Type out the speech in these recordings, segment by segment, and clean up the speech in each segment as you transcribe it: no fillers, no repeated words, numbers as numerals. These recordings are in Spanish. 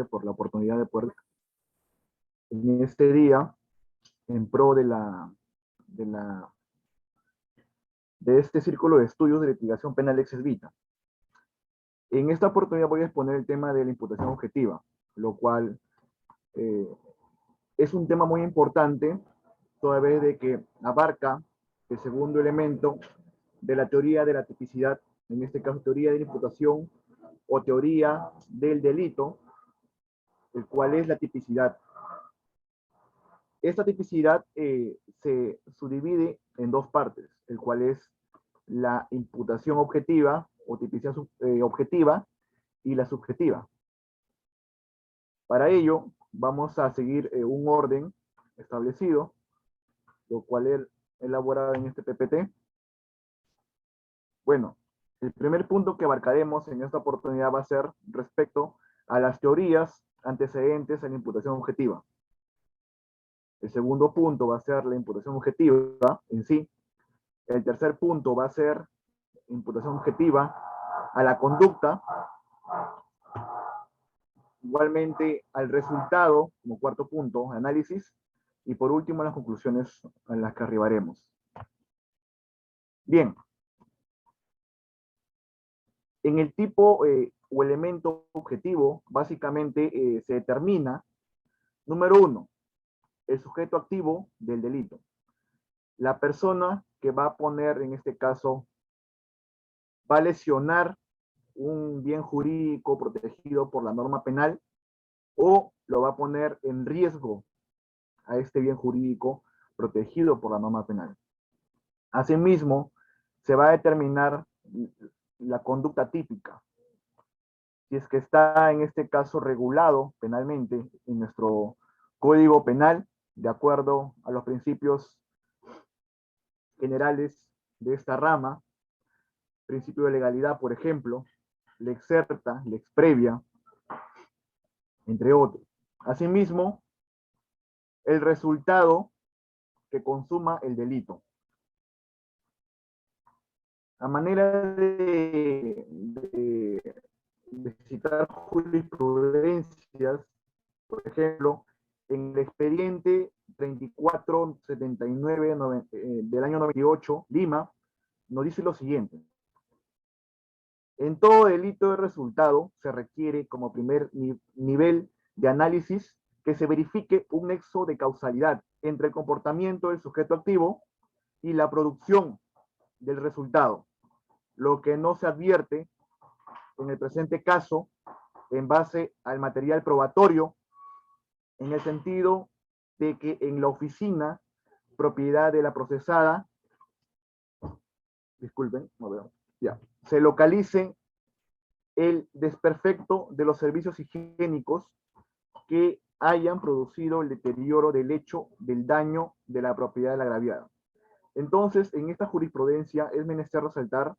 por la oportunidad de poder en este día en pro de este círculo de estudios de litigación penal ex vita. En esta oportunidad voy a exponer el tema de la imputación objetiva, lo cual es un tema muy importante, toda vez de que abarca el segundo elemento de la teoría de la tipicidad, en este caso teoría de la imputación o teoría del delito, el cual es la tipicidad. Esta tipicidad se subdivide en dos partes, el cual es la imputación objetiva o tipicidad objetiva y la subjetiva. Para ello, vamos a seguir un orden establecido, lo cual es elaborado en este PPT. Bueno, el primer punto que abarcaremos en esta oportunidad va a ser respecto a las teorías antecedentes a la imputación objetiva. El segundo punto va a ser la imputación objetiva en sí. El tercer punto va a ser imputación objetiva a la conducta, igualmente al resultado, como cuarto punto, análisis, y por último las conclusiones a las que arribaremos. Bien, en el tipo o elemento objetivo, básicamente se determina, número uno, el sujeto activo del delito. La persona que va a poner, en este caso, va a lesionar un bien jurídico protegido por la norma penal o lo va a poner en riesgo a este bien jurídico protegido por la norma penal. Asimismo, se va a determinar la conducta típica. Si es que está, en este caso, regulado penalmente en nuestro Código Penal, de acuerdo a los principios generales de esta rama, principio de legalidad, por ejemplo, lex certa, lex previa, entre otros. Asimismo, el resultado que consuma el delito. A manera de citar jurisprudencias, por ejemplo, en el expediente 3479 del año 98, Lima, nos dice lo siguiente. En todo delito de resultado se requiere como primer nivel de análisis que se verifique un nexo de causalidad entre el comportamiento del sujeto activo y la producción del resultado, lo que no se advierte en el presente caso en base al material probatorio, en el sentido de que en la oficina, propiedad de la procesada, disculpen, no veo, ya, se localice el desperfecto de los servicios higiénicos que hayan producido el deterioro del hecho del daño de la propiedad del agraviado. Entonces, en esta jurisprudencia es menester resaltar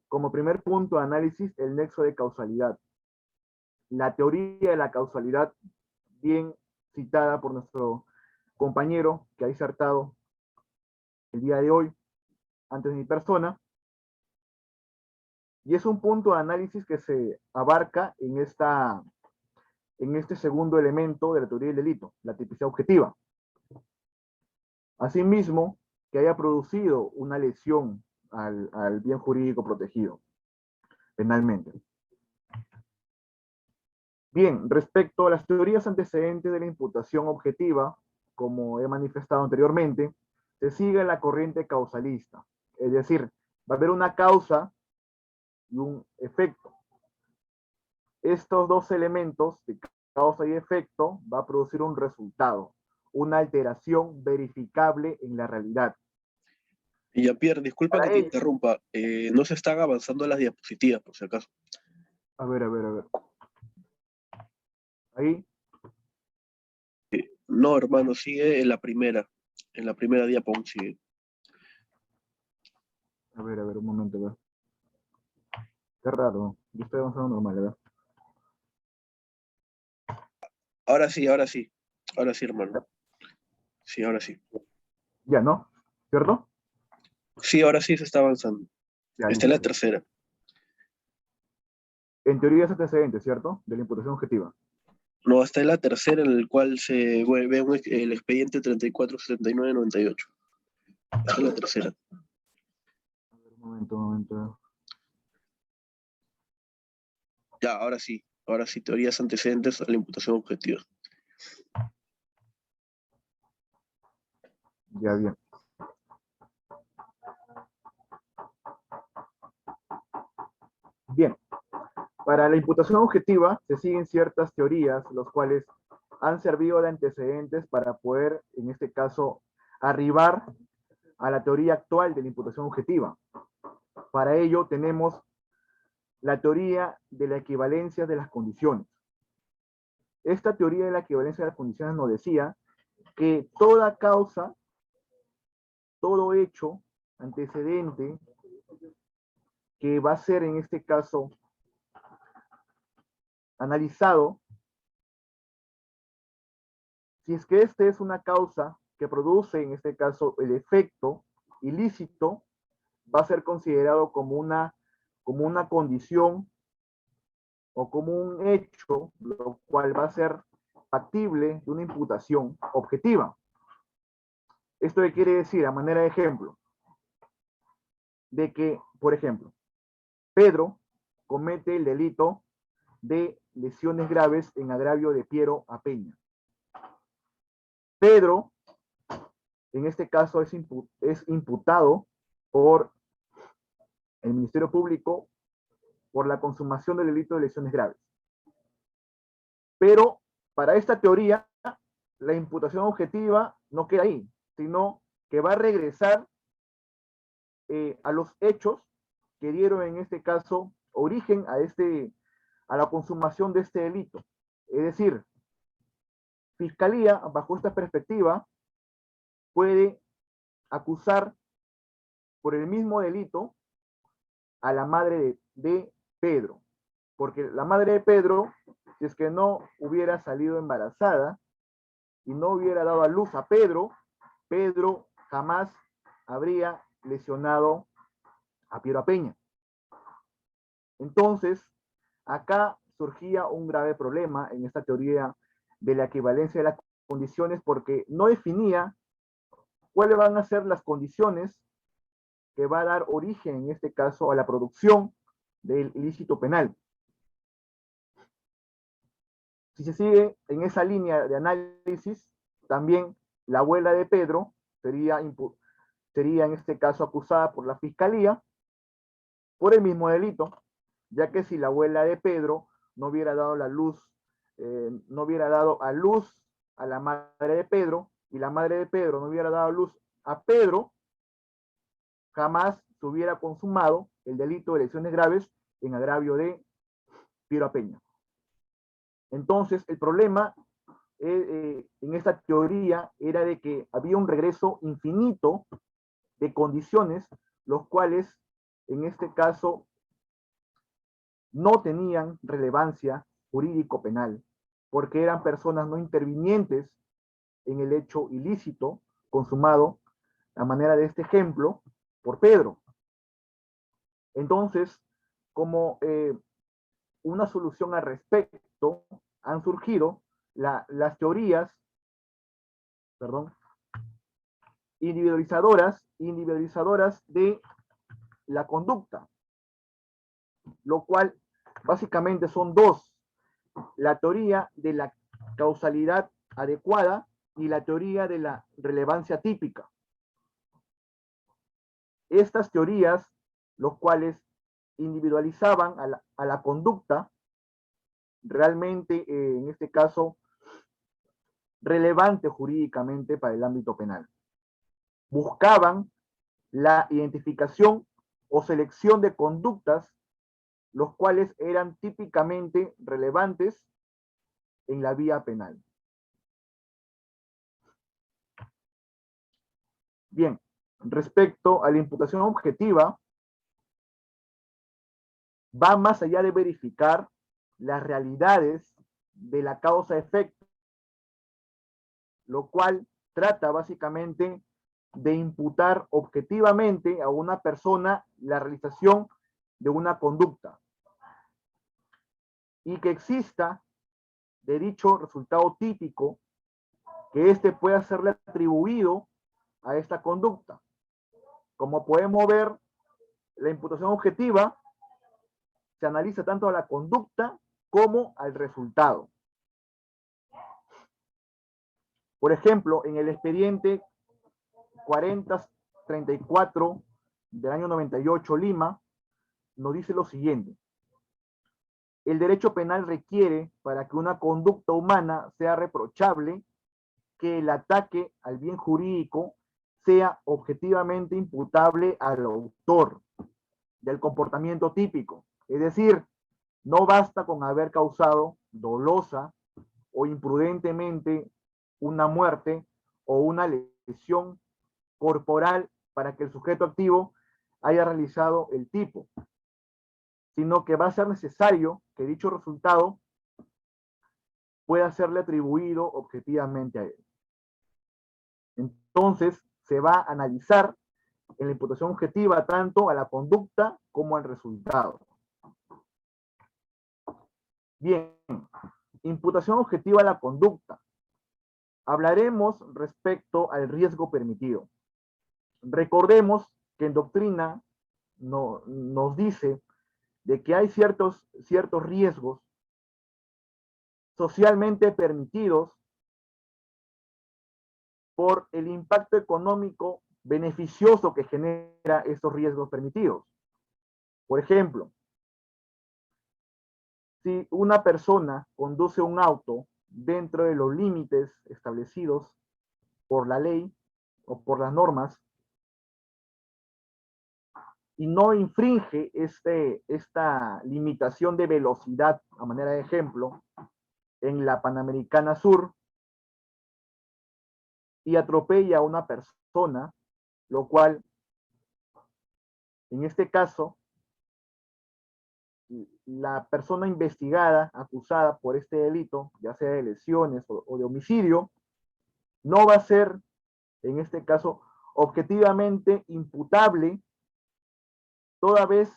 como primer punto de análisis el nexo de causalidad. La teoría de la causalidad, bien citada por nuestro compañero que ha disertado el día de hoy, antes de mi persona, y es un punto de análisis que se abarca en este segundo elemento de la teoría del delito, la tipicidad objetiva. Asimismo, que haya producido una lesión al bien jurídico protegido penalmente. Bien, respecto a las teorías antecedentes de la imputación objetiva, como he manifestado anteriormente, se sigue la corriente causalista. Es decir, va a haber una causa y un efecto. Estos dos elementos de causa y efecto va a producir un resultado, una alteración verificable en la realidad. Y Jean-Pierre, disculpa Para que te ello, interrumpa, no se están avanzando las diapositivas, por si acaso. a ver. Ahí. No, hermano, sigue en la primera diapo, sigue. A ver, un momento, a ver. Qué raro, yo estoy avanzando normal, a ver. Ahora sí, hermano. Sí, ahora sí. Ya, ¿no? ¿Cierto? Sí, ahora sí se está avanzando. Ya, Esta es la listo. tercera. En teoría es antecedente, ¿cierto? De la imputación objetiva. No, hasta en la tercera en el cual se ve el expediente 347998. Esa es la tercera. Un momento, un momento. Ya, ahora sí, teorías antecedentes a la imputación objetiva. Ya, bien. Bien, para la imputación objetiva se siguen ciertas teorías, los cuales han servido de antecedentes para poder, en este caso, arribar a la teoría actual de la imputación objetiva. Para ello tenemos la teoría de la equivalencia de las condiciones. Esta teoría de la equivalencia de las condiciones nos decía que toda causa, todo hecho antecedente que va a ser en este caso analizado, si es que este es una causa que produce en este caso el efecto ilícito, va a ser considerado como una condición o como un hecho, lo cual va a ser factible de una imputación objetiva. ¿Esto qué quiere decir? A manera de ejemplo, de que, por ejemplo, Pedro comete el delito de lesiones graves en agravio de Piero a Peña. Pedro, en este caso, es imputado por el Ministerio Público por la consumación del delito de lesiones graves. Pero para esta teoría, la imputación objetiva no queda ahí, sino que va a regresar a los hechos que dieron en este caso origen a la consumación de este delito. Es decir, Fiscalía, bajo esta perspectiva, puede acusar por el mismo delito a la madre de Pedro, porque la madre de Pedro, si es que no hubiera salido embarazada y no hubiera dado a luz a Pedro, Pedro jamás habría lesionado a Piero Peña. Entonces, acá surgía un grave problema en esta teoría de la equivalencia de las condiciones, porque no definía cuáles van a ser las condiciones que va a dar origen, en este caso, a la producción del ilícito penal. Si se sigue en esa línea de análisis, también la abuela de Pedro sería en este caso acusada por la Fiscalía por el mismo delito, ya que si la abuela de Pedro no hubiera dado no hubiera dado a luz a la madre de Pedro, y la madre de Pedro no hubiera dado a luz a Pedro, jamás se hubiera consumado el delito de lesiones graves en agravio de Piero Peña. Entonces, el problema en esta teoría era de que había un regreso infinito de condiciones, los cuales en este caso no tenían relevancia jurídico-penal, porque eran personas no intervinientes en el hecho ilícito consumado, a manera de este ejemplo, por Pedro. Entonces, como una solución al respecto, han surgido las teorías, individualizadoras de la conducta, lo cual básicamente son dos: la teoría de la causalidad adecuada y la teoría de la relevancia típica. Estas teorías, los cuales individualizaban a la conducta, realmente en este caso relevante jurídicamente para el ámbito penal. Buscaban la identificación o selección de conductas, los cuales eran típicamente relevantes en la vía penal. Bien, respecto a la imputación objetiva, va más allá de verificar las realidades de la causa-efecto, lo cual trata básicamente de imputar objetivamente a una persona la realización de una conducta, y que exista de dicho resultado típico que éste pueda serle atribuido a esta conducta. Como podemos ver, la imputación objetiva se analiza tanto a la conducta como al resultado. Por ejemplo, en el expediente 4034 del año 98 Lima, nos dice lo siguiente: el derecho penal requiere, para que una conducta humana sea reprochable, que el ataque al bien jurídico sea objetivamente imputable al autor del comportamiento típico. Es decir, no basta con haber causado dolosa o imprudentemente una muerte o una lesión corporal para que el sujeto activo haya realizado el tipo, sino que va a ser necesario que dicho resultado pueda serle atribuido objetivamente a él. Entonces, se va a analizar en la imputación objetiva tanto a la conducta como al resultado. Bien, imputación objetiva a la conducta. Hablaremos respecto al riesgo permitido. Recordemos que en doctrina nos dice de que hay ciertos riesgos socialmente permitidos por el impacto económico beneficioso que genera estos riesgos permitidos. Por ejemplo, si una persona conduce un auto dentro de los límites establecidos por la ley o por las normas y no infringe esta limitación de velocidad, a manera de ejemplo, en la Panamericana Sur, y atropella a una persona, lo cual, en este caso, la persona investigada, acusada por este delito, ya sea de lesiones o de homicidio, no va a ser, en este caso, objetivamente imputable, toda vez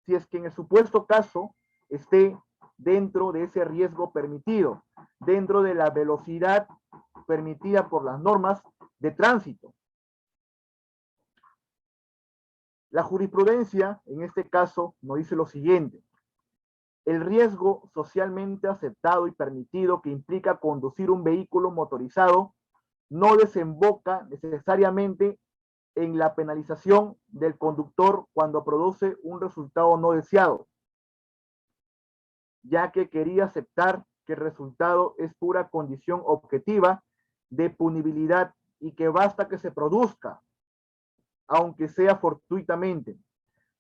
si es que en el supuesto caso esté dentro de ese riesgo permitido, dentro de la velocidad permitida por las normas de tránsito. La jurisprudencia, en este caso, nos dice lo siguiente: el riesgo socialmente aceptado y permitido que implica conducir un vehículo motorizado no desemboca necesariamente en la penalización del conductor cuando produce un resultado no deseado, ya que quería aceptar que el resultado es pura condición objetiva de punibilidad y que basta que se produzca, aunque sea fortuitamente,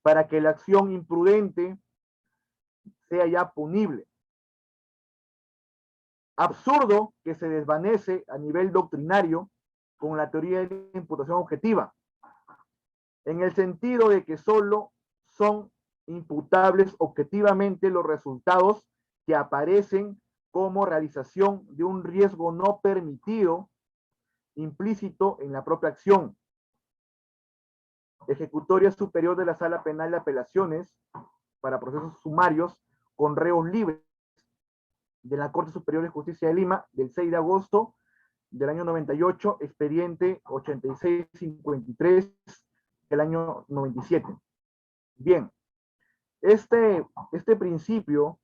para que la acción imprudente sea ya punible. Absurdo que se desvanece a nivel doctrinario con la teoría de la imputación objetiva, en el sentido de que solo son imputables objetivamente los resultados que aparecen como realización de un riesgo no permitido implícito en la propia acción. Ejecutoria superior de la Sala Penal de Apelaciones para procesos sumarios con reos libres de la Corte Superior de Justicia de Lima, del 6 de agosto del año 98, expediente 8653 del año 97. Bien, este principio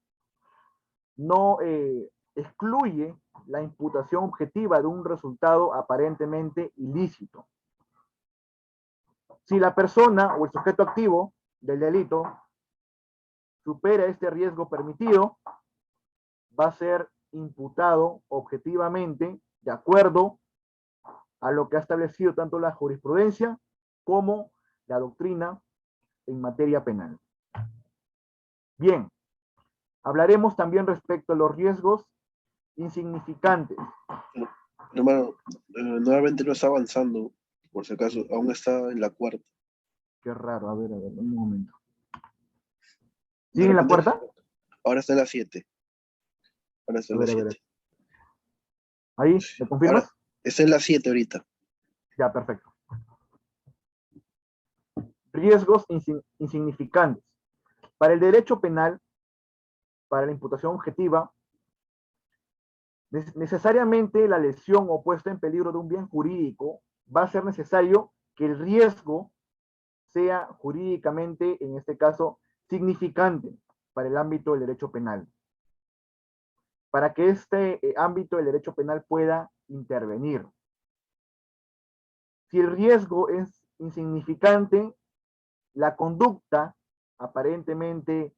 no excluye la imputación objetiva de un resultado aparentemente ilícito. Si la persona o el sujeto activo del delito supera este riesgo permitido, va a ser imputado objetivamente de acuerdo a lo que ha establecido tanto la jurisprudencia como la doctrina en materia penal. Bien, hablaremos también respecto a los riesgos insignificantes. Hermano, nuevamente no está avanzando, por si acaso, aún está en la cuarta. Qué raro, a ver, un momento. De ¿Sigue en la repente, cuarta? ahora está en la 7. Ahora está en la 7. Ahí, ¿me confirmas? Ahora está en la 7 ahorita. Ya, perfecto. Riesgos insignificantes. Para el derecho penal, para la imputación objetiva, Necesariamente la lesión o puesta en peligro de un bien jurídico va a ser necesario que el riesgo sea jurídicamente, en este caso, significante para el ámbito del derecho penal. Para que este ámbito del derecho penal pueda intervenir. Si el riesgo es insignificante, la conducta aparentemente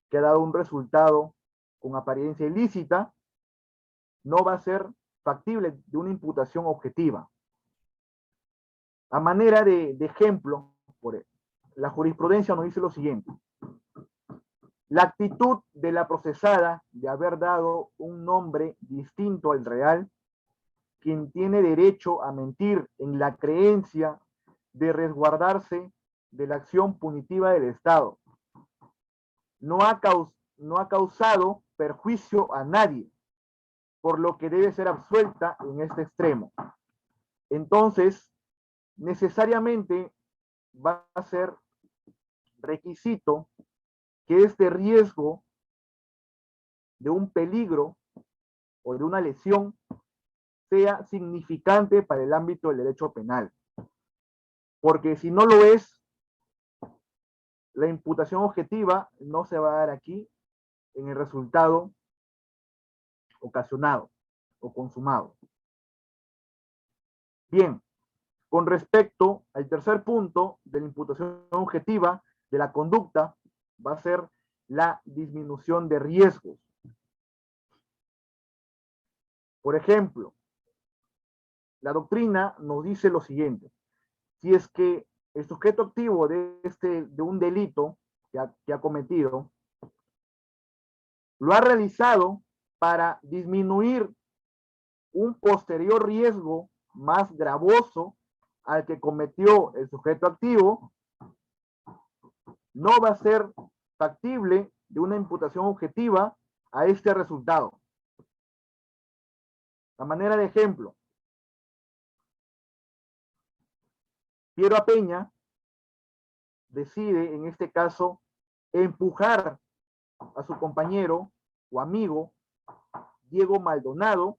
que ha dado un resultado con apariencia ilícita no va a ser factible de una imputación objetiva. A manera de ejemplo, la jurisprudencia nos dice lo siguiente. La actitud de la procesada de haber dado un nombre distinto al real, quien tiene derecho a mentir en la creencia de resguardarse de la acción punitiva del Estado, no ha causado perjuicio a nadie, por lo que debe ser absuelta en este extremo. Entonces, necesariamente va a ser requisito que este riesgo de un peligro o de una lesión sea significante para el ámbito del derecho penal. Porque si no lo es, la imputación objetiva no se va a dar aquí en el resultado ocasionado o consumado. Bien, con respecto al tercer punto de la imputación objetiva de la conducta, va a ser la disminución de riesgos. Por ejemplo, la doctrina nos dice lo siguiente: si es que el sujeto activo de un delito que ha cometido lo ha realizado para disminuir un posterior riesgo más gravoso al que cometió el sujeto activo, no va a ser factible de una imputación objetiva a este resultado. A manera de ejemplo, Piero Peña decide, en este caso, empujar a su compañero o amigo Diego Maldonado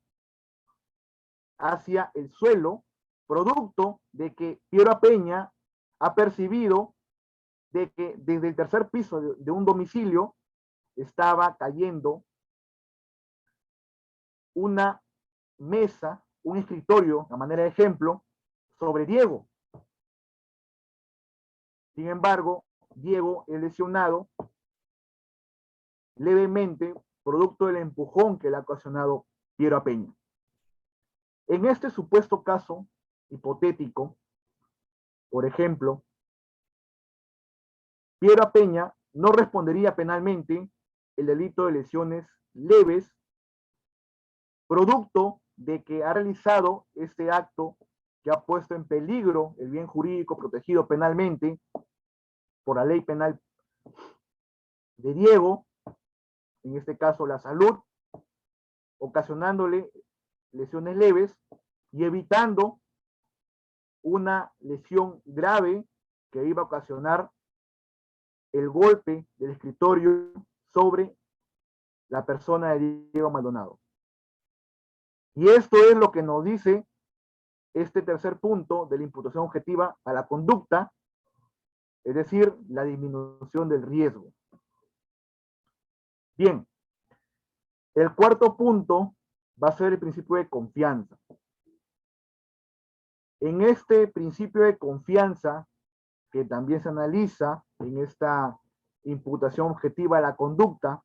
hacia el suelo, producto de que Piero Peña ha percibido de que desde el tercer piso de un domicilio estaba cayendo una mesa, un escritorio, a manera de ejemplo, sobre Diego. Sin embargo, Diego es lesionado levemente, producto del empujón que le ha ocasionado Piero Peña. En este supuesto caso hipotético, por ejemplo, Piero Peña no respondería penalmente el delito de lesiones leves, producto de que ha realizado este acto que ha puesto en peligro el bien jurídico protegido penalmente por la ley penal de Diego, en este caso la salud, ocasionándole lesiones leves y evitando una lesión grave que iba a ocasionar el golpe del escritorio sobre la persona de Diego Maldonado. Y esto es lo que nos dice este tercer punto de la imputación objetiva a la conducta, es decir, la disminución del riesgo. Bien, el cuarto punto va a ser el principio de confianza. En este principio de confianza, que también se analiza en esta imputación objetiva a la conducta,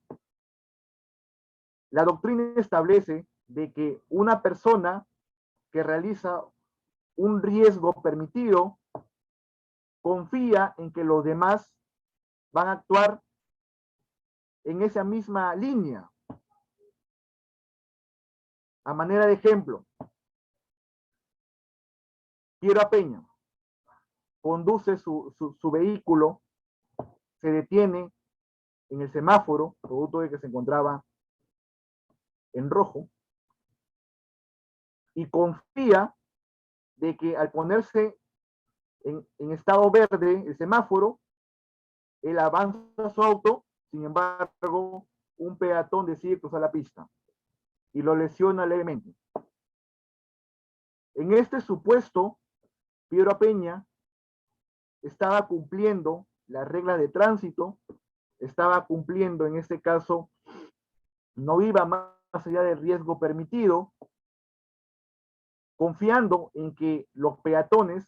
la doctrina establece de que una persona que realiza un riesgo permitido confía en que los demás van a actuar en esa misma línea. A manera de ejemplo, Piero Peña conduce su vehículo, se detiene en el semáforo, producto de que se encontraba en rojo, y confía de que al ponerse en estado verde el semáforo, él avanza su auto, sin embargo, un peatón decide cruzar la pista. y lo lesiona levemente. En este supuesto, Piero Peña estaba cumpliendo las reglas de tránsito, estaba cumpliendo, en este caso, no iba más allá del riesgo permitido, confiando en que los peatones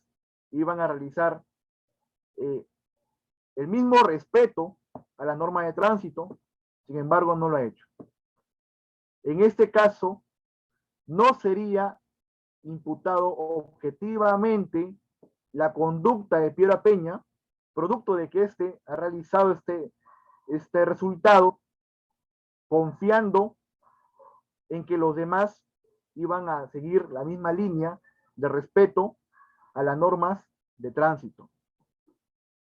iban a realizar el mismo respeto a la norma de tránsito, sin embargo no lo ha hecho. En este caso, no sería imputado objetivamente la conducta de Piero Peña, producto de que éste ha realizado este resultado confiando en que los demás iban a seguir la misma línea de respeto a las normas de tránsito.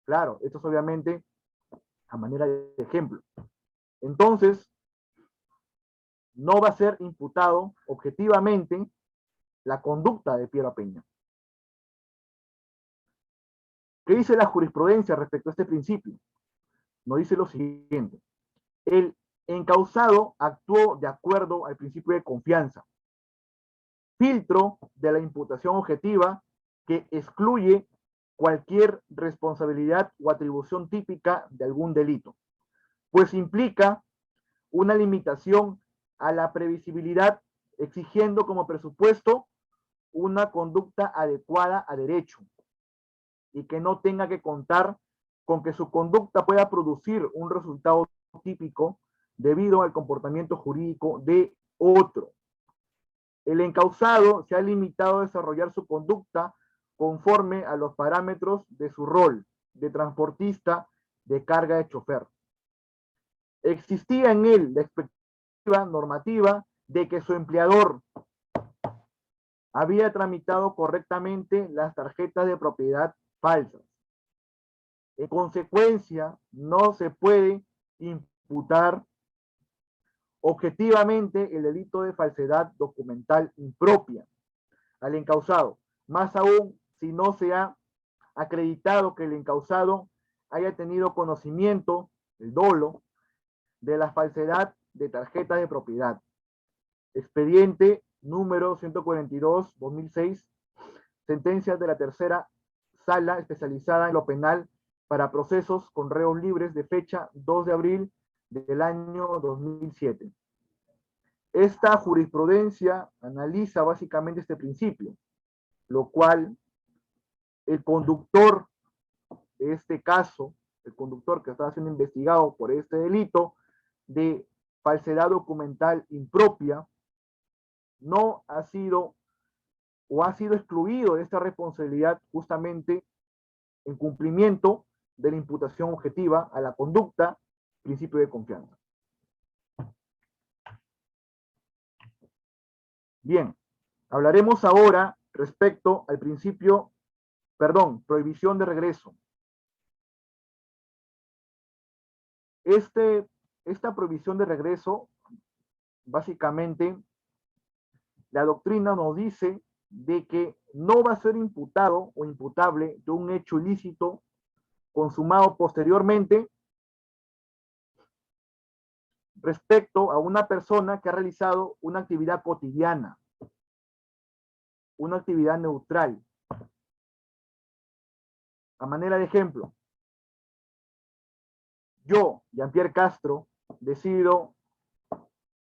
Claro, esto es obviamente a manera de ejemplo. Entonces, no va a ser imputado objetivamente la conducta de Piero Peña. ¿Qué dice la jurisprudencia respecto a este principio? Nos dice lo siguiente: el encausado actuó de acuerdo al principio de confianza, filtro de la imputación objetiva que excluye cualquier responsabilidad o atribución típica de algún delito, pues implica una limitación a la previsibilidad, exigiendo como presupuesto una conducta adecuada a derecho y que no tenga que contar con que su conducta pueda producir un resultado típico debido al comportamiento jurídico de otro. El encausado se ha limitado a desarrollar su conducta conforme a los parámetros de su rol de transportista de carga de chofer. Existía en él la expectativa normativa de que su empleador había tramitado correctamente las tarjetas de propiedad falsas. En consecuencia, no se puede imputar objetivamente el delito de falsedad documental impropia al encausado, más aún si no se ha acreditado que el encausado haya tenido conocimiento, el dolo, de la falsedad de tarjetas de propiedad. Expediente número 142/2006, sentencias de la tercera sala especializada en lo penal para procesos con reos libres de fecha 2 de abril del año 2007. Esta jurisprudencia analiza básicamente este principio, lo cual el conductor de este caso, el conductor que está siendo investigado por este delito de falsedad documental impropia, no ha sido o ha sido excluido de esta responsabilidad justamente en cumplimiento de la imputación objetiva a la conducta, principio de confianza. Bien, hablaremos ahora respecto al principio, prohibición de regreso. Esta prohibición de regreso, básicamente, la doctrina nos dice de que no va a ser imputado o imputable de un hecho ilícito consumado posteriormente respecto a una persona que ha realizado una actividad cotidiana, una actividad neutral. A manera de ejemplo, yo, Jean-Pierre Castro, decido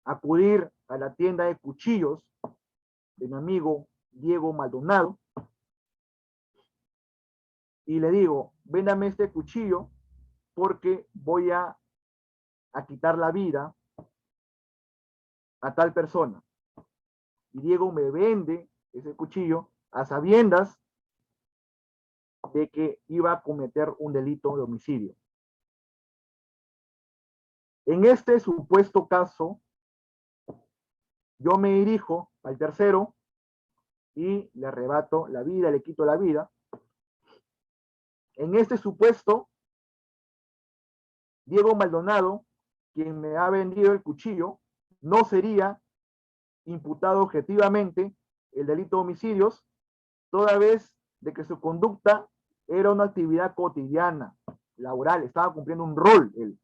acudir a la tienda de cuchillos de mi amigo Diego Maldonado y le digo, véndame este cuchillo porque voy a quitar la vida a tal persona. Y Diego me vende ese cuchillo a sabiendas de que iba a cometer un delito de homicidio. En este supuesto caso, yo me dirijo al tercero y le arrebato la vida, le quito la vida. En este supuesto, Diego Maldonado, quien me ha vendido el cuchillo, no sería imputado objetivamente el delito de homicidios, toda vez de que su conducta era una actividad cotidiana, laboral, estaba cumpliendo un rol él.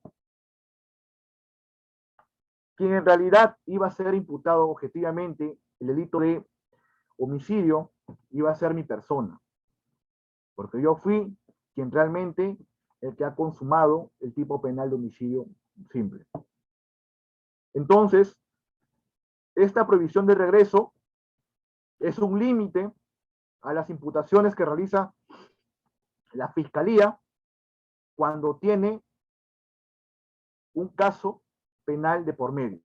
quien en realidad iba a ser imputado objetivamente el delito de homicidio iba a ser mi persona, porque yo fui quien realmente el que ha consumado el tipo penal de homicidio simple. Entonces, esta prohibición de regreso es un límite a las imputaciones que realiza la Fiscalía cuando tiene un caso penal de por medio.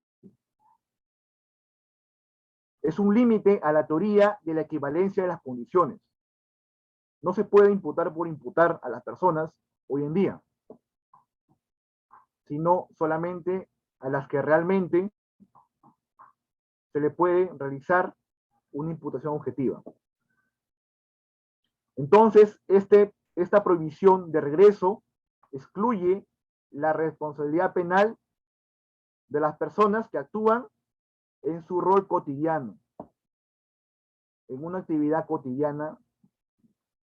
Es un límite a la teoría de la equivalencia de las condiciones. No se puede imputar por imputar a las personas hoy en día, sino solamente a las que realmente se le puede realizar una imputación objetiva. Entonces, esta prohibición de regreso excluye la responsabilidad penal de las personas que actúan en su rol cotidiano, en una actividad cotidiana,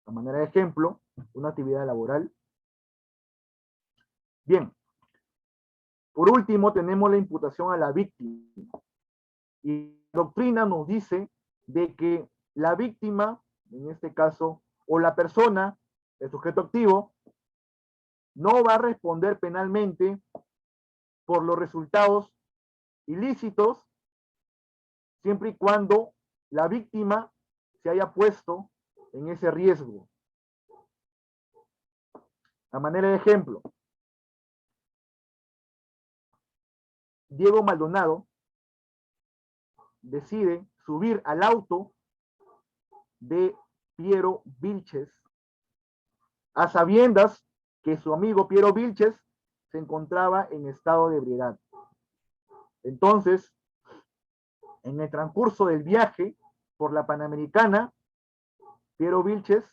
a manera de ejemplo, una actividad laboral. Bien, por último tenemos la imputación a la víctima. Y la doctrina nos dice de que la víctima, en este caso, o la persona, el sujeto activo, no va a responder penalmente por los resultados ilícitos siempre y cuando la víctima se haya puesto en ese riesgo. A manera de ejemplo, Diego Maldonado decide subir al auto de Piero Vilches a sabiendas que su amigo Piero Vilches se encontraba en estado de ebriedad. Entonces, en el transcurso del viaje por la Panamericana, Piero Vilches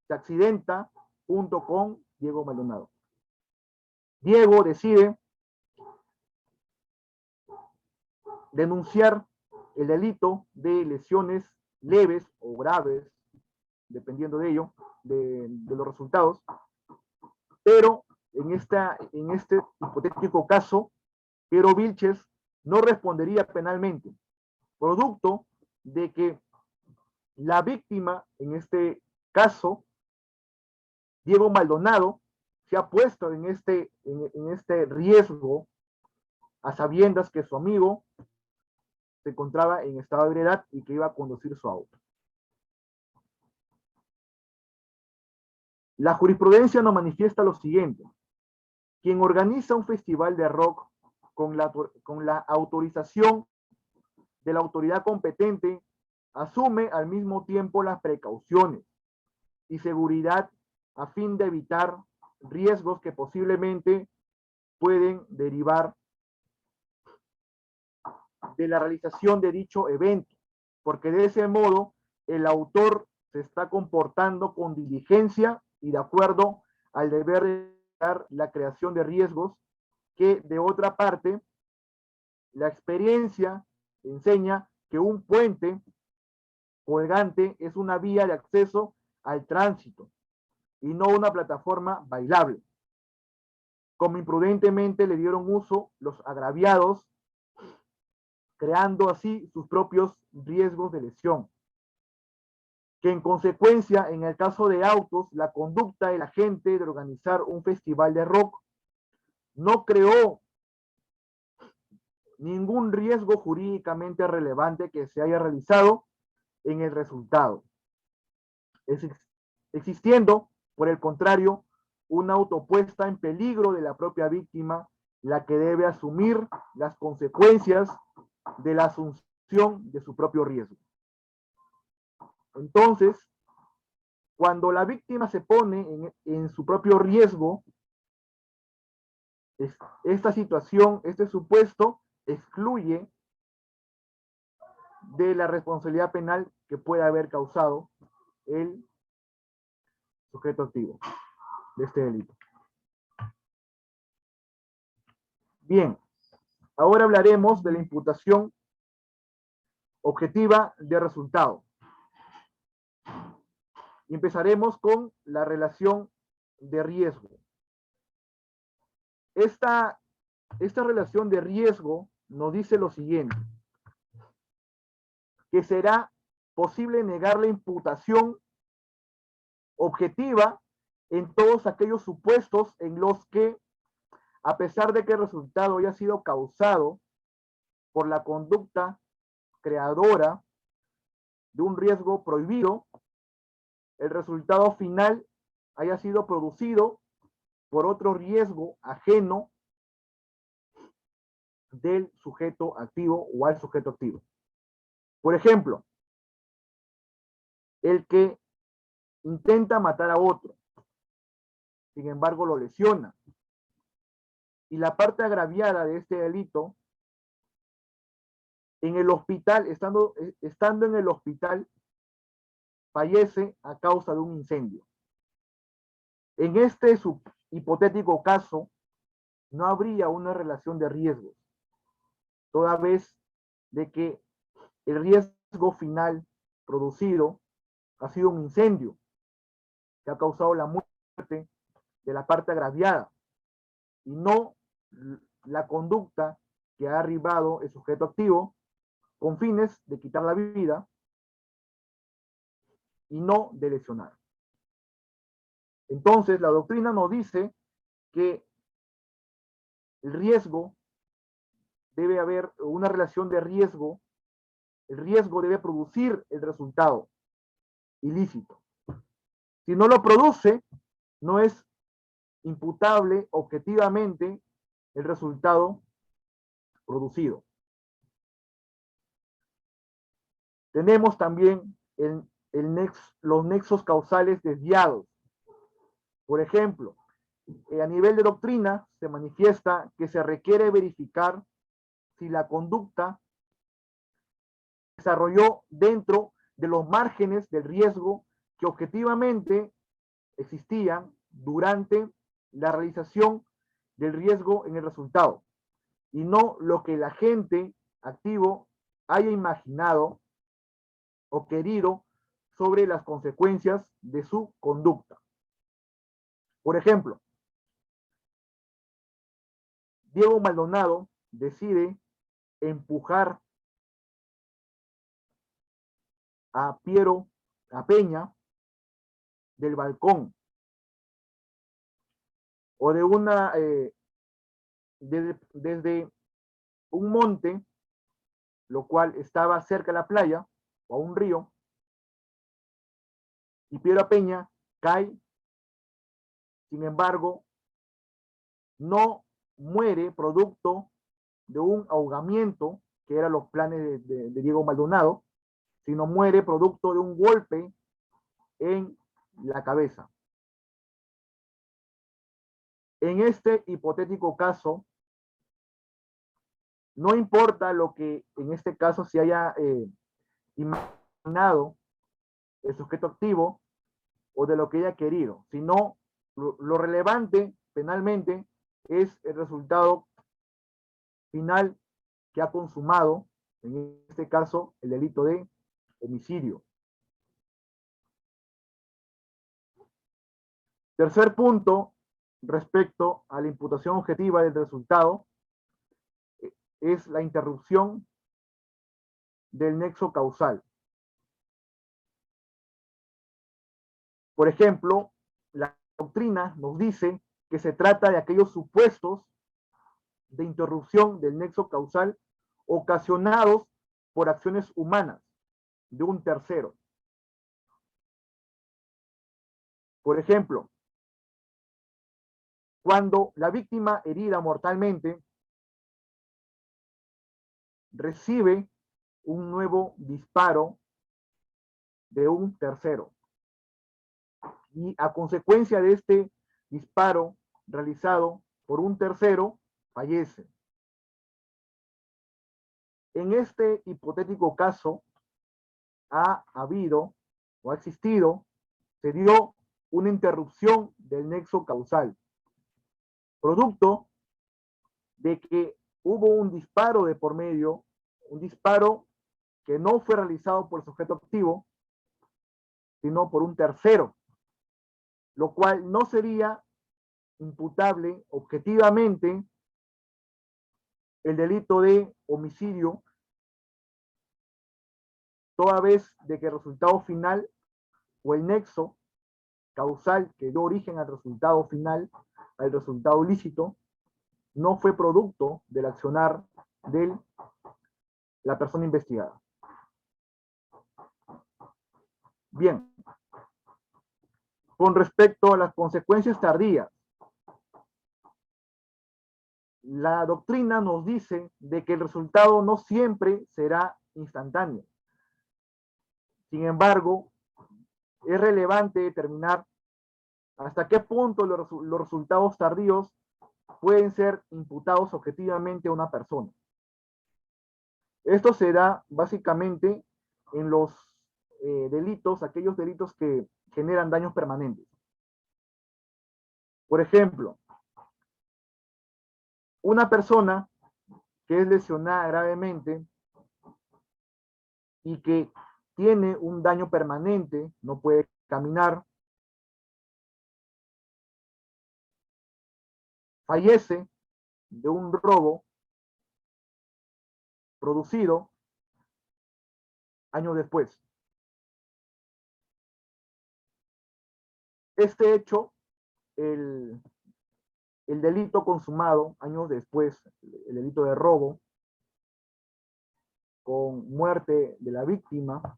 se accidenta junto con Diego Maldonado. Diego decide denunciar el delito de lesiones leves o graves, dependiendo de ello, de los resultados, pero en este hipotético caso, Piero Vilches no respondería penalmente, producto de que la víctima, en este caso, Diego Maldonado, se ha puesto en este riesgo a sabiendas que su amigo se encontraba en estado de ebriedad y que iba a conducir su auto. La jurisprudencia nos manifiesta lo siguiente: quien organiza un festival de rock con la autorización de la autoridad competente asume al mismo tiempo las precauciones y seguridad a fin de evitar riesgos que posiblemente pueden derivar de la realización de dicho evento, porque de ese modo el autor se está comportando con diligencia y de acuerdo al deber de evitar la creación de riesgos que, de otra parte, la experiencia enseña que un puente colgante es una vía de acceso al tránsito y no una plataforma bailable. Como imprudentemente le dieron uso los agraviados, creando así sus propios riesgos de lesión. Que en consecuencia, en el caso de autos, la conducta de la gente de organizar un festival de rock no creó ningún riesgo jurídicamente relevante que se haya realizado en el resultado. Existiendo, por el contrario, una autopuesta en peligro de la propia víctima, la que debe asumir las consecuencias de la asunción de su propio riesgo. Entonces, cuando la víctima se pone en su propio riesgo, esta situación, este supuesto, excluye de la responsabilidad penal que puede haber causado el sujeto activo de este delito. Bien, ahora hablaremos de la imputación objetiva de resultado. Y empezaremos con la relación de riesgo. Esta esta relación de riesgo nos dice lo siguiente, que será posible negar la imputación objetiva en todos aquellos supuestos en los que, a pesar de que el resultado haya sido causado por la conducta creadora de un riesgo prohibido, el resultado final haya sido producido por otro riesgo ajeno del sujeto activo o al sujeto activo. Por ejemplo, el que intenta matar a otro, sin embargo lo lesiona, y la parte agraviada de este delito, en el hospital, estando en el hospital, fallece a causa de un incendio. En este hipotético caso, no habría una relación de riesgos, toda vez de que el riesgo final producido ha sido un incendio que ha causado la muerte de la parte agraviada y no la conducta que ha arribado el sujeto activo con fines de quitar la vida y no de lesionar. Entonces, la doctrina nos dice que el riesgo debe haber una relación de riesgo, el riesgo debe producir el resultado ilícito. Si no lo produce, no es imputable objetivamente el resultado producido. Tenemos también los nexos causales desviados. Por ejemplo, a nivel de doctrina se manifiesta que se requiere verificar si la conducta se desarrolló dentro de los márgenes del riesgo que objetivamente existían durante la realización del riesgo en el resultado, y no lo que el agente activo haya imaginado o querido sobre las consecuencias de su conducta. Por ejemplo, Diego Maldonado decide empujar a Peña del balcón o de desde un monte, lo cual estaba cerca de la playa o a un río, y Piero Peña cae, sin embargo, no muere producto de un ahogamiento, que eran los planes de Diego Maldonado, sino muere producto de un golpe en la cabeza. En este hipotético caso, no importa lo que en este caso se haya imaginado el sujeto activo o de lo que haya querido, sino lo relevante penalmente es el resultado final que ha consumado, en este caso, el delito de homicidio. Tercer punto, respecto a la imputación objetiva del resultado, es la interrupción del nexo causal. Por ejemplo, la doctrina nos dice que se trata de aquellos supuestos de interrupción del nexo causal ocasionados por acciones humanas de un tercero. Por ejemplo, cuando la víctima herida mortalmente recibe un nuevo disparo de un tercero y a consecuencia de este disparo realizado por un tercero, fallece. En este hipotético caso ha habido o ha existido, se dio una interrupción del nexo causal, producto de que hubo un disparo de por medio, un disparo que no fue realizado por el sujeto activo, sino por un tercero, lo cual no sería imputable objetivamente el delito de homicidio, toda vez de que el resultado final o el nexo causal que dio origen al resultado final, al resultado ilícito, no fue producto del accionar de la persona investigada. Bien, con respecto a las consecuencias tardías, la doctrina nos dice de que el resultado no siempre será instantáneo. Sin embargo, es relevante determinar hasta qué punto los resultados tardíos pueden ser imputados objetivamente a una persona. Esto se da básicamente en los delitos, aquellos delitos que generan daños permanentes. Por ejemplo, una persona que es lesionada gravemente y que tiene un daño permanente, no puede caminar, fallece de un robo producido años después. Este hecho, el delito consumado años después, el delito de robo, con muerte de la víctima,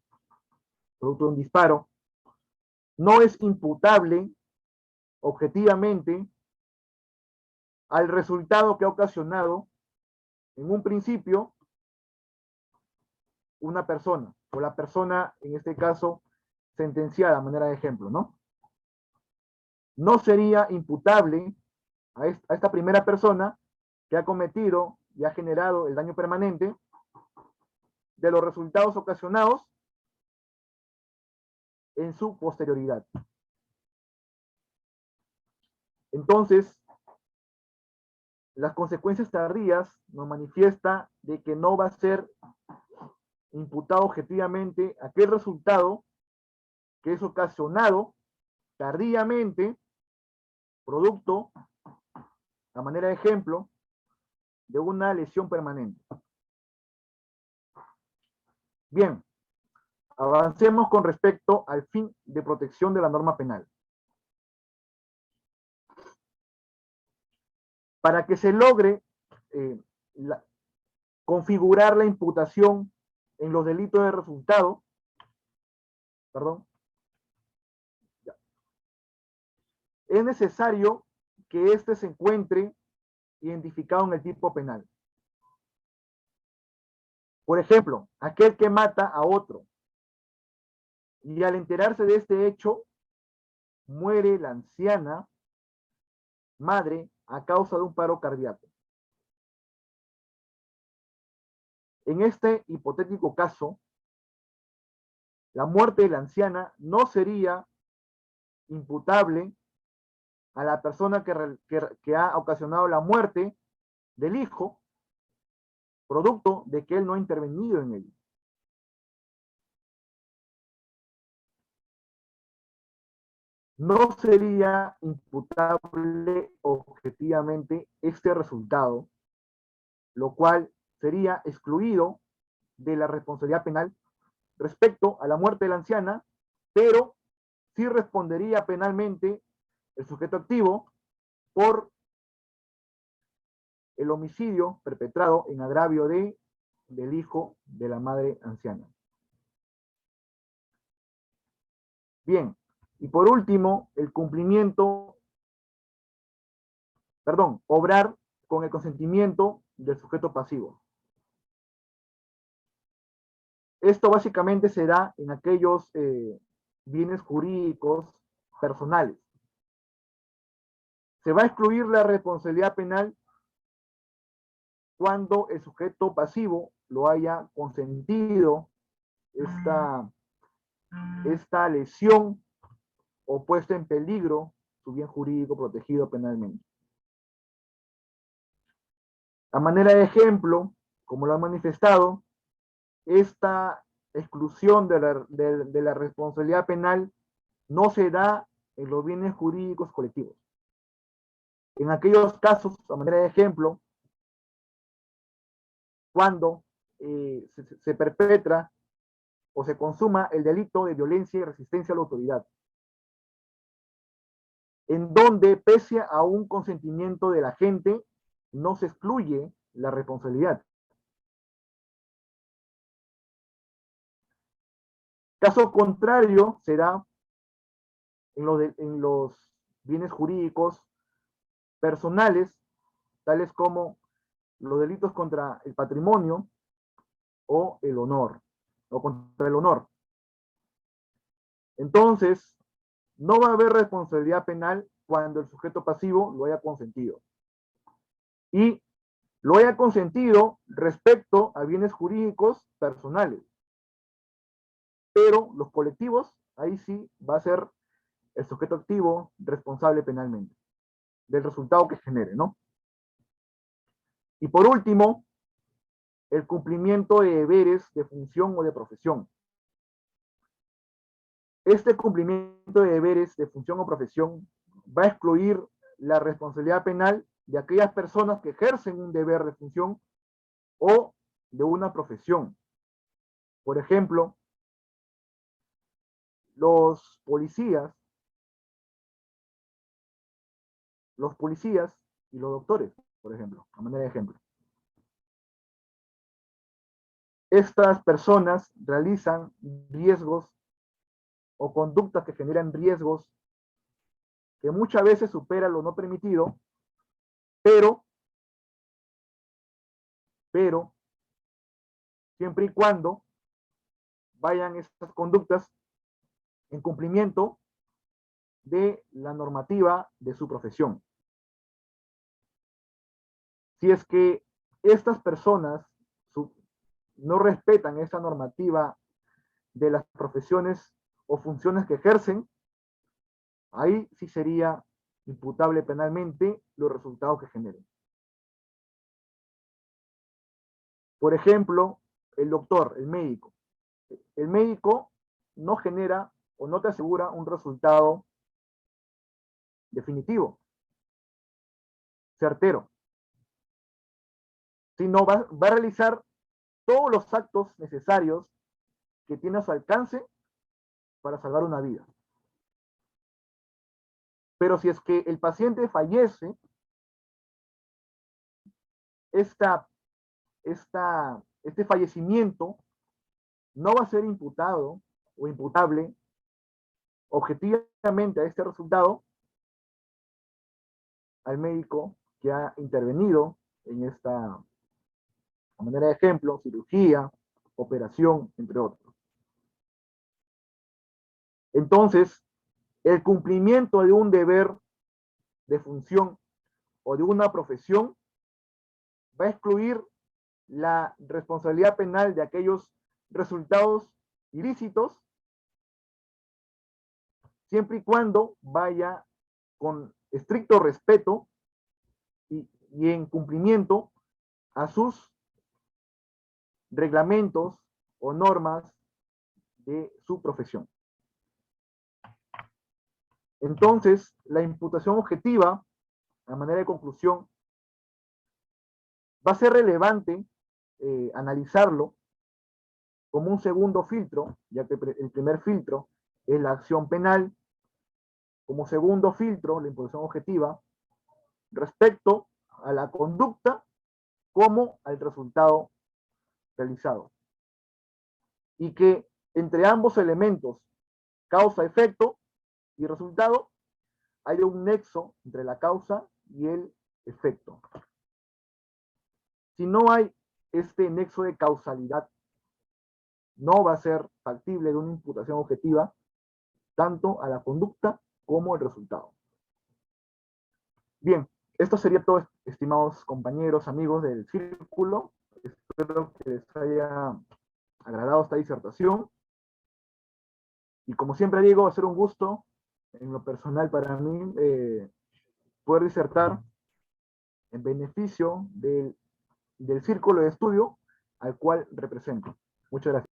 producto de un disparo, no es imputable objetivamente al resultado que ha ocasionado en un principio una persona, o la persona, en este caso, sentenciada, a manera de ejemplo, ¿no? No sería imputable a esta primera persona que ha cometido y ha generado el daño permanente de los resultados ocasionados en su posterioridad. Entonces, las consecuencias tardías nos manifiesta de que no va a ser imputado objetivamente aquel resultado que es ocasionado tardíamente, producto, a manera de ejemplo, de una lesión permanente. Bien, avancemos con respecto al fin de protección de la norma penal. Para que se logre configurar la imputación en los delitos de resultado, es necesario que éste se encuentre identificado en el tipo penal. Por ejemplo, aquel que mata a otro y al enterarse de este hecho, muere la anciana madre a causa de un paro cardíaco. En este hipotético caso, la muerte de la anciana no sería imputable a la persona que ha ocasionado la muerte del hijo, producto de que él no ha intervenido en ello. No sería imputable objetivamente este resultado, lo cual sería excluido de la responsabilidad penal respecto a la muerte de la anciana, pero sí respondería penalmente el sujeto activo por el homicidio perpetrado en agravio del hijo de la madre anciana. Bien, y por último, obrar con el consentimiento del sujeto pasivo. Esto básicamente se da en aquellos bienes jurídicos personales. Se va a excluir la responsabilidad penal cuando el sujeto pasivo lo haya consentido esta lesión o puesto en peligro su bien jurídico protegido penalmente. A manera de ejemplo, como lo han manifestado, esta exclusión de la responsabilidad penal no se da en los bienes jurídicos colectivos. En aquellos casos, a manera de ejemplo, cuando se perpetra o se consuma el delito de violencia y resistencia a la autoridad, en donde, pese a un consentimiento de la gente, no se excluye la responsabilidad. Caso contrario será en los bienes jurídicos personales, tales como los delitos contra el patrimonio o el honor, o contra el honor. Entonces, no va a haber responsabilidad penal cuando el sujeto pasivo lo haya consentido. Y lo haya consentido respecto a bienes jurídicos personales. Pero los colectivos, ahí sí va a ser el sujeto activo responsable penalmente del resultado que genere, ¿no? Y por último, el cumplimiento de deberes de función o de profesión. Este cumplimiento de deberes de función o profesión va a excluir la responsabilidad penal de aquellas personas que ejercen un deber de función o de una profesión. Por ejemplo, los policías y los doctores, por ejemplo, a manera de ejemplo. Estas personas realizan riesgos o conductas que generan riesgos que muchas veces superan lo no permitido, pero siempre y cuando vayan estas conductas en cumplimiento de la normativa de su profesión. Si es que estas personas no respetan esa normativa de las profesiones o funciones que ejercen, ahí sí sería imputable penalmente los resultados que generen. Por ejemplo, el doctor, el médico. El médico no genera o no te asegura un resultado definitivo, certero, sino va a realizar todos los actos necesarios que tiene a su alcance para salvar una vida. Pero si es que el paciente fallece, este fallecimiento no va a ser imputado o imputable objetivamente a este resultado al médico que ha intervenido en esta, a manera de ejemplo, cirugía, operación, entre otros. Entonces, el cumplimiento de un deber de función o de una profesión va a excluir la responsabilidad penal de aquellos resultados ilícitos, siempre y cuando vaya con estricto respeto y en cumplimiento a sus reglamentos o normas de su profesión. Entonces, la imputación objetiva, a manera de conclusión, va a ser relevante analizarlo como un segundo filtro, ya que el primer filtro es la acción penal, como segundo filtro, la imputación objetiva, respecto a la conducta como al resultado realizado. Y que entre ambos elementos, causa-efecto y resultado, hay un nexo entre la causa y el efecto. Si no hay este nexo de causalidad, no va a ser factible de una imputación objetiva tanto a la conducta como al resultado. Bien, esto sería todo, estimados compañeros, amigos del círculo. Espero que les haya agradado esta disertación. Y como siempre digo, va a ser un gusto, en lo personal para mí, poder disertar en beneficio del círculo de estudio al cual represento. Muchas gracias.